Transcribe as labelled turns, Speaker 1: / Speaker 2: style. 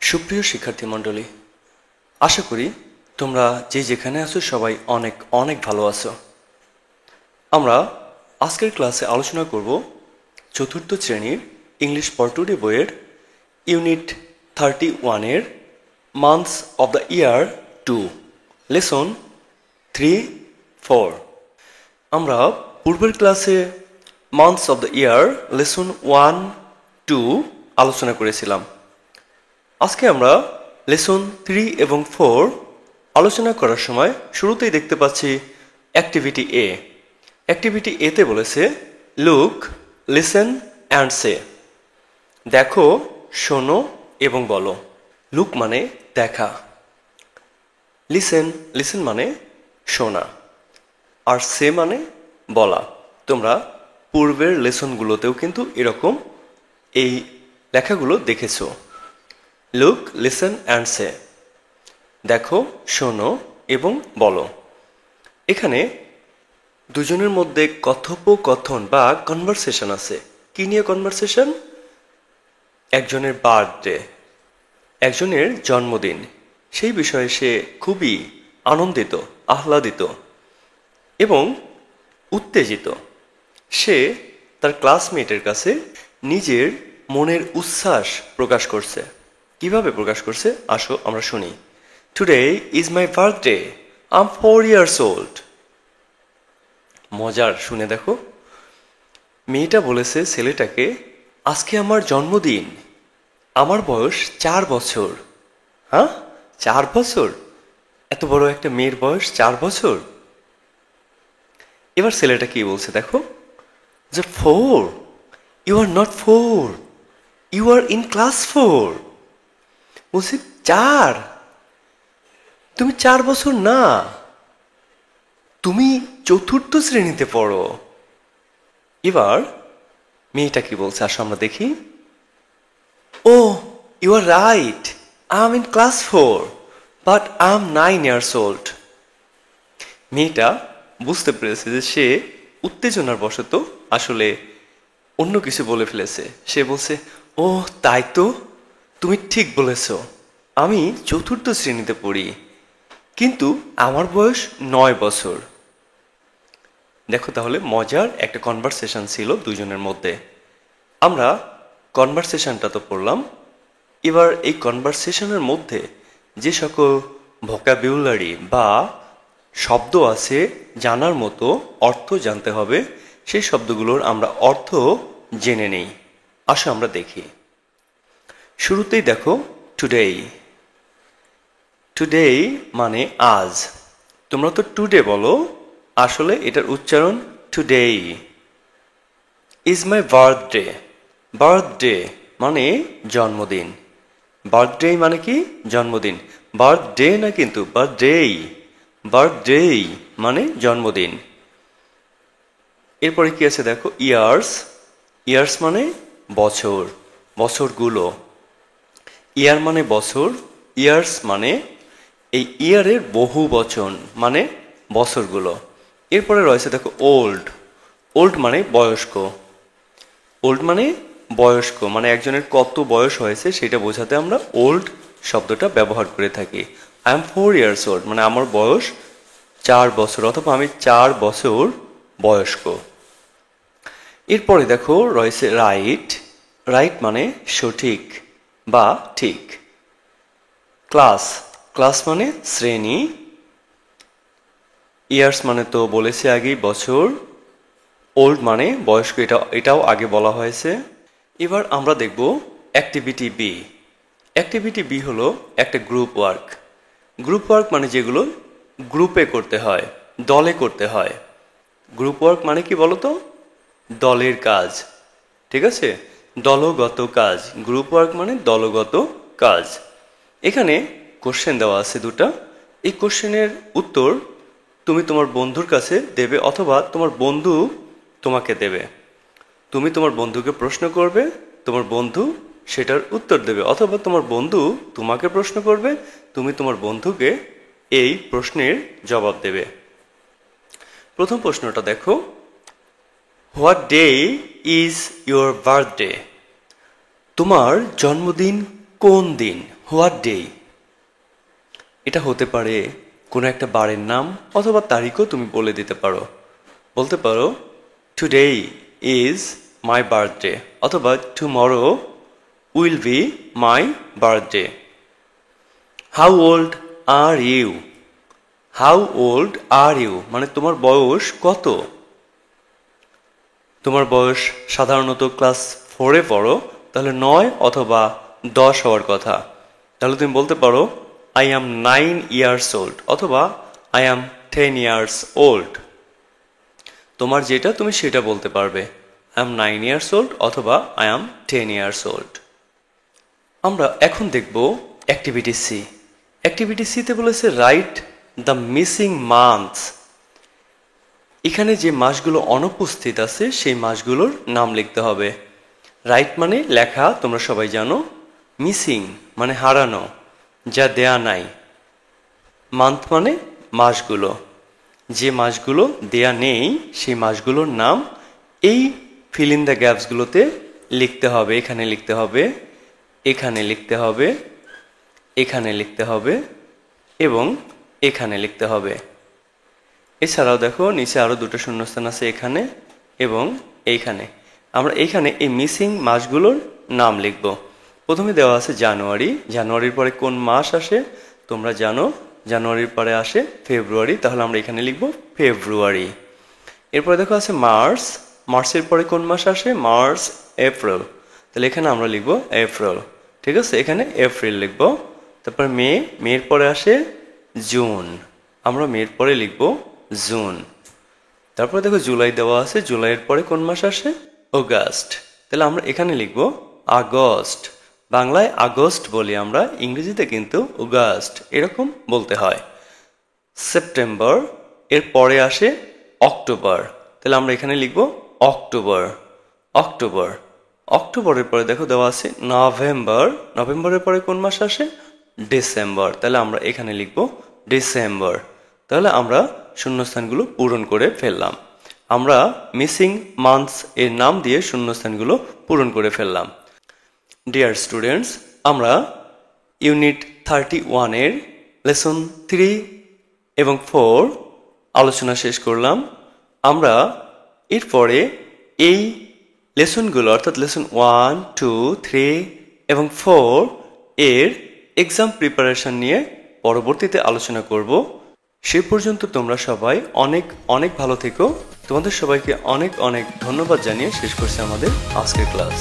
Speaker 1: সুপ্রিয় শিক্ষার্থী মণ্ডলী, আশা করি তোমরা যে যেখানে আছো সবাই অনেক অনেক ভালো আছো। আমরা আজকের ক্লাসে আলোচনা করব চতুর্থ শ্রেণীর ইংলিশ ফর টুডে বইয়ের ইউনিট 31-এর months of the year 2 lesson 3-4। আমরা পূর্বের ক্লাসে months of the year lesson 1-2 আলোচনা করেছিলাম। আজকে আমরা লেসন 3 এবং 4 আলোচনা করার সময় শুরুতেই দেখতে পাচ্ছি অ্যাক্টিভিটি এ। অ্যাক্টিভিটি এতে বলেছে লুক, লিসেন অ্যান্ড সে। দেখো, শোনো এবং বলো। লুক মানে দেখা, লিসেন মানে শোনা, আর সে মানে বলা। তোমরা পূর্বের লেসনগুলোতেও কিন্তু এরকম এই লেখাগুলো দেখেছো। লুক, লিসেন অ্যান্ড সে। দেখো, শোনো এবং বলো। এখানে দুজনের মধ্যে কথোপকথন বা কনভারসেশন আছে। কি নিয়ে কনভারসেশন? একজনের বার্থডে, একজনের জন্মদিন, সেই বিষয়ে সে খুবই আনন্দিত, আহ্লাদিত এবং উত্তেজিত। সে তার ক্লাসমেটের কাছে নিজের মনের উচ্ছ্বাস প্রকাশ করছে। কিভাবে প্রকাশ করছে আসো আমরা শুনি। Today is my birthday, I am 4 years old। মজার, শুনে দেখো। মেয়েটা বলেছে ছেলেটাকে, আজকে আমার জন্মদিন, আমার বয়স 4 বছর। হ্যাঁ, 4 বছর? এত বড় একটা মেয়ের বয়স 4 বছর? এবার ছেলেটা কি বলছে দেখো, যে 4, you are not 4, you are in class 4। বলছি 4? তুমি 4 বছর না, তুমি 4th শ্রেণীতে পড়ো। এবার মেয়েটা কি বলছে আসো আমরা দেখি। Oh, you are right, I am in class 4, but I am 9 years old। মেয়েটা বুঝতে পেরেছে যে সে উত্তেজনার বশত আসলে অন্য কিছু বলে ফেলেছে। সে বলছে, ও তাই তো, তুমি ঠিক বলেছ, আমি 4th শ্রেণীতে পড়ি, কিন্তু আমার বয়স 9 বছর। দেখো তাহলে মজার একটা কনভারসেশন ছিল দুজনের মধ্যে। আমরা কনভারসেশনটা তো পড়লাম। এবার এই কনভারসেশনের মধ্যে যে সকল ভোকাবুলারি বা শব্দ আছে জানার মতো, অর্থ জানতে হবে, সেই শব্দগুলোর আমরা অর্থ জেনে নেই। আসো আমরা দেখি। শুরুতেই দেখো টুডে। টুডে মানে আজ। তোমরা তো টুডে বলো, আসলে এটার উচ্চারণ today. Is my birthday. Birthday মানে জন্মদিন। বার্থডে মানে কি? জন্মদিন। বার্থডে না কিন্তু, বার্থডে। বার্থডে মানে জন্মদিন। এরপরে কি আছে দেখো, ইয়ার্স। ইয়ার্স মানে বছর, বছরগুলো। ইয়ার মানে বছর, ইয়ার্স মানে এই ইয়ারের বহু বচন, মানে বছরগুলো। এরপরে রয়েছে দেখো ওল্ড। ওল্ড মানে বয়স্ক। ওল্ড মানে বয়স্ক, মানে একজনের কত বয়স হয়েছে সেটা বোঝাতে আমরা ওল্ড শব্দটা ব্যবহার করে থাকি। আই এম 4 years old মানে আমার বয়স 4 বছর, অথবা আমি 4 বছর বয়স্ক। এরপরে দেখো রয়েছে রাইট। রাইট মানে সঠিক বা ঠিক। ক্লাস। ক্লাস মানে শ্রেণী। ইয়ার্স মানে তো বলেছে আগেই বছর। ওল্ড মানে বয়স্ক, এটাও আগে বলা হয়েছে। এবার আমরা দেখব অ্যাক্টিভিটি বি। অ্যাক্টিভিটি বি হলো একটা গ্রুপ ওয়ার্ক। গ্রুপ ওয়ার্ক মানে যেগুলো গ্রুপে করতে হয়, দলে করতে হয়। গ্রুপ ওয়ার্ক মানে কি বলো তো? দলের কাজ, ঠিক আছে? দলগত কাজ। গ্রুপ ওয়ার্ক মানে দলগত কাজ। এখানে কোশ্চেন দেওয়া আছে দুটা। এই কোশ্চেনের উত্তর তুমি তোমার বন্ধুর কাছে দেবে, অথবা তোমার বন্ধু তোমাকে দেবে। তুমি তোমার বন্ধুকে প্রশ্ন করবে, তোমার বন্ধু সেটার উত্তর দেবে, অথবা তোমার বন্ধু তোমাকে প্রশ্ন করবে, তুমি তোমার বন্ধুকে এই প্রশ্নের জবাব দেবে। প্রথম প্রশ্নটা দেখো, what day is your birthday? তোমার জন্মদিন কোন দিন? হোয়াট ডে, এটা হতে পারে কোনো একটা বারের নাম অথবা তারিখও তুমি বলে দিতে পারো। বলতে পারো টুডে ইজ মাই বার্থডে অথবা tomorrow will be my birthday. How old are you, how old are you মানে তোমার বয়স কত। তোমার বয়স সাধারণত ক্লাস 4-এ পড়ো, তাহলে 9 অথবা 10 হওয়ার কথা। তাহলে তুমি বলতে পারো আই অ্যাম 9 ইয়ার্স ওল্ড অথবা আই অ্যাম 10 ইয়ার্স ওল্ড। তোমার যেটা তুমি সেটা বলতে পারবে, আই অ্যাম 9 ইয়ার্স ওল্ড অথবা আই অ্যাম 10 ইয়ার্স ওল্ড। আমরা এখন দেখব অ্যাক্টিভিটি সি। অ্যাক্টিভিটি সিতে বলেছে রাইট দ্য মিসিং মান্থস। এখানে যে মাসগুলো অনুপস্থিত আছে সেই মাসগুলোর নাম লিখতে হবে। রাইট মানে লেখা, তোমরা সবাই জানো। মিসিং মানে হারানো, যা দেয়া নাই। মান্থ মানে মাসগুলো, যে মাসগুলো দেয়া নেই সেই মাসগুলোর নাম এই ফিল ইন দ্য গ্যাপসগুলোতে লিখতে হবে। এখানে লিখতে হবে, এখানে লিখতে হবে, এখানে লিখতে হবে এবং এখানে লিখতে হবে। এছাড়াও দেখো নিচে আরো দুটো শূন্যস্থান আছে, এখানে এবং এইখানে। আমরা এইখানে এই মিসিং মাসগুলোর নাম লিখব। প্রথমে দেওয়া আছে জানুয়ারি। জানুয়ারির পরে কোন মাস আসে তোমরা জানো, জানুয়ারির পরে আসে ফেব্রুয়ারি, তাহলে আমরা এখানে লিখব ফেব্রুয়ারি। এরপরে দেখো আছে মার্চ। মার্চের পরে কোন মাস আসে, মার্চ, এপ্রিল, তাহলে এখানে আমরা লিখব এপ্রিল। ঠিক আছে, এখানে এপ্রিল লিখব। তারপর মে, মের পরে আসে জুন, আমরা মের পরে লিখব জুন। তারপরে দেখো জুলাই দেওয়া আছে, জুলাইয়ের পরে কোন মাস আসে, অগাস্ট, তাহলে আমরা এখানে লিখব আগস্ট। বাংলায় আগস্ট বলি আমরা, ইংরেজিতে কিন্তু অগাস্ট এরকম বলতে হয়। সেপ্টেম্বর, এর পরে আসে অক্টোবর, তাহলে আমরা এখানে লিখব অক্টোবর, অক্টোবর। অক্টোবরের পরে দেখো দেওয়া আছে নভেম্বর। নভেম্বরের পরে কোন মাস আসে, ডিসেম্বর, তাহলে আমরা এখানে লিখব ডিসেম্বর। তাহলে আমরা শূন্যস্থানগুলো পূরণ করে ফেললাম। আমরা মিসিং মান্থস এর নাম দিয়ে শূন্যস্থানগুলো পূরণ করে ফেললাম। ডিয়ার স্টুডেন্টস, আমরা ইউনিট 31 এর লেসন 3 এবং 4 আলোচনা শেষ করলাম। আমরা এরপরে এই লেসনগুলো অর্থাৎ লেসন 1, 2, 3 এবং 4 এর এক্সাম প্রিপারেশন নিয়ে পরবর্তীতে আলোচনা করব। সে পর্যন্ত তোমরা সবাই অনেক অনেক ভালো থেকো। তোমাদের সবাইকে অনেক অনেক ধন্যবাদ জানিয়ে শেষ করছি আমাদের আজকের ক্লাস।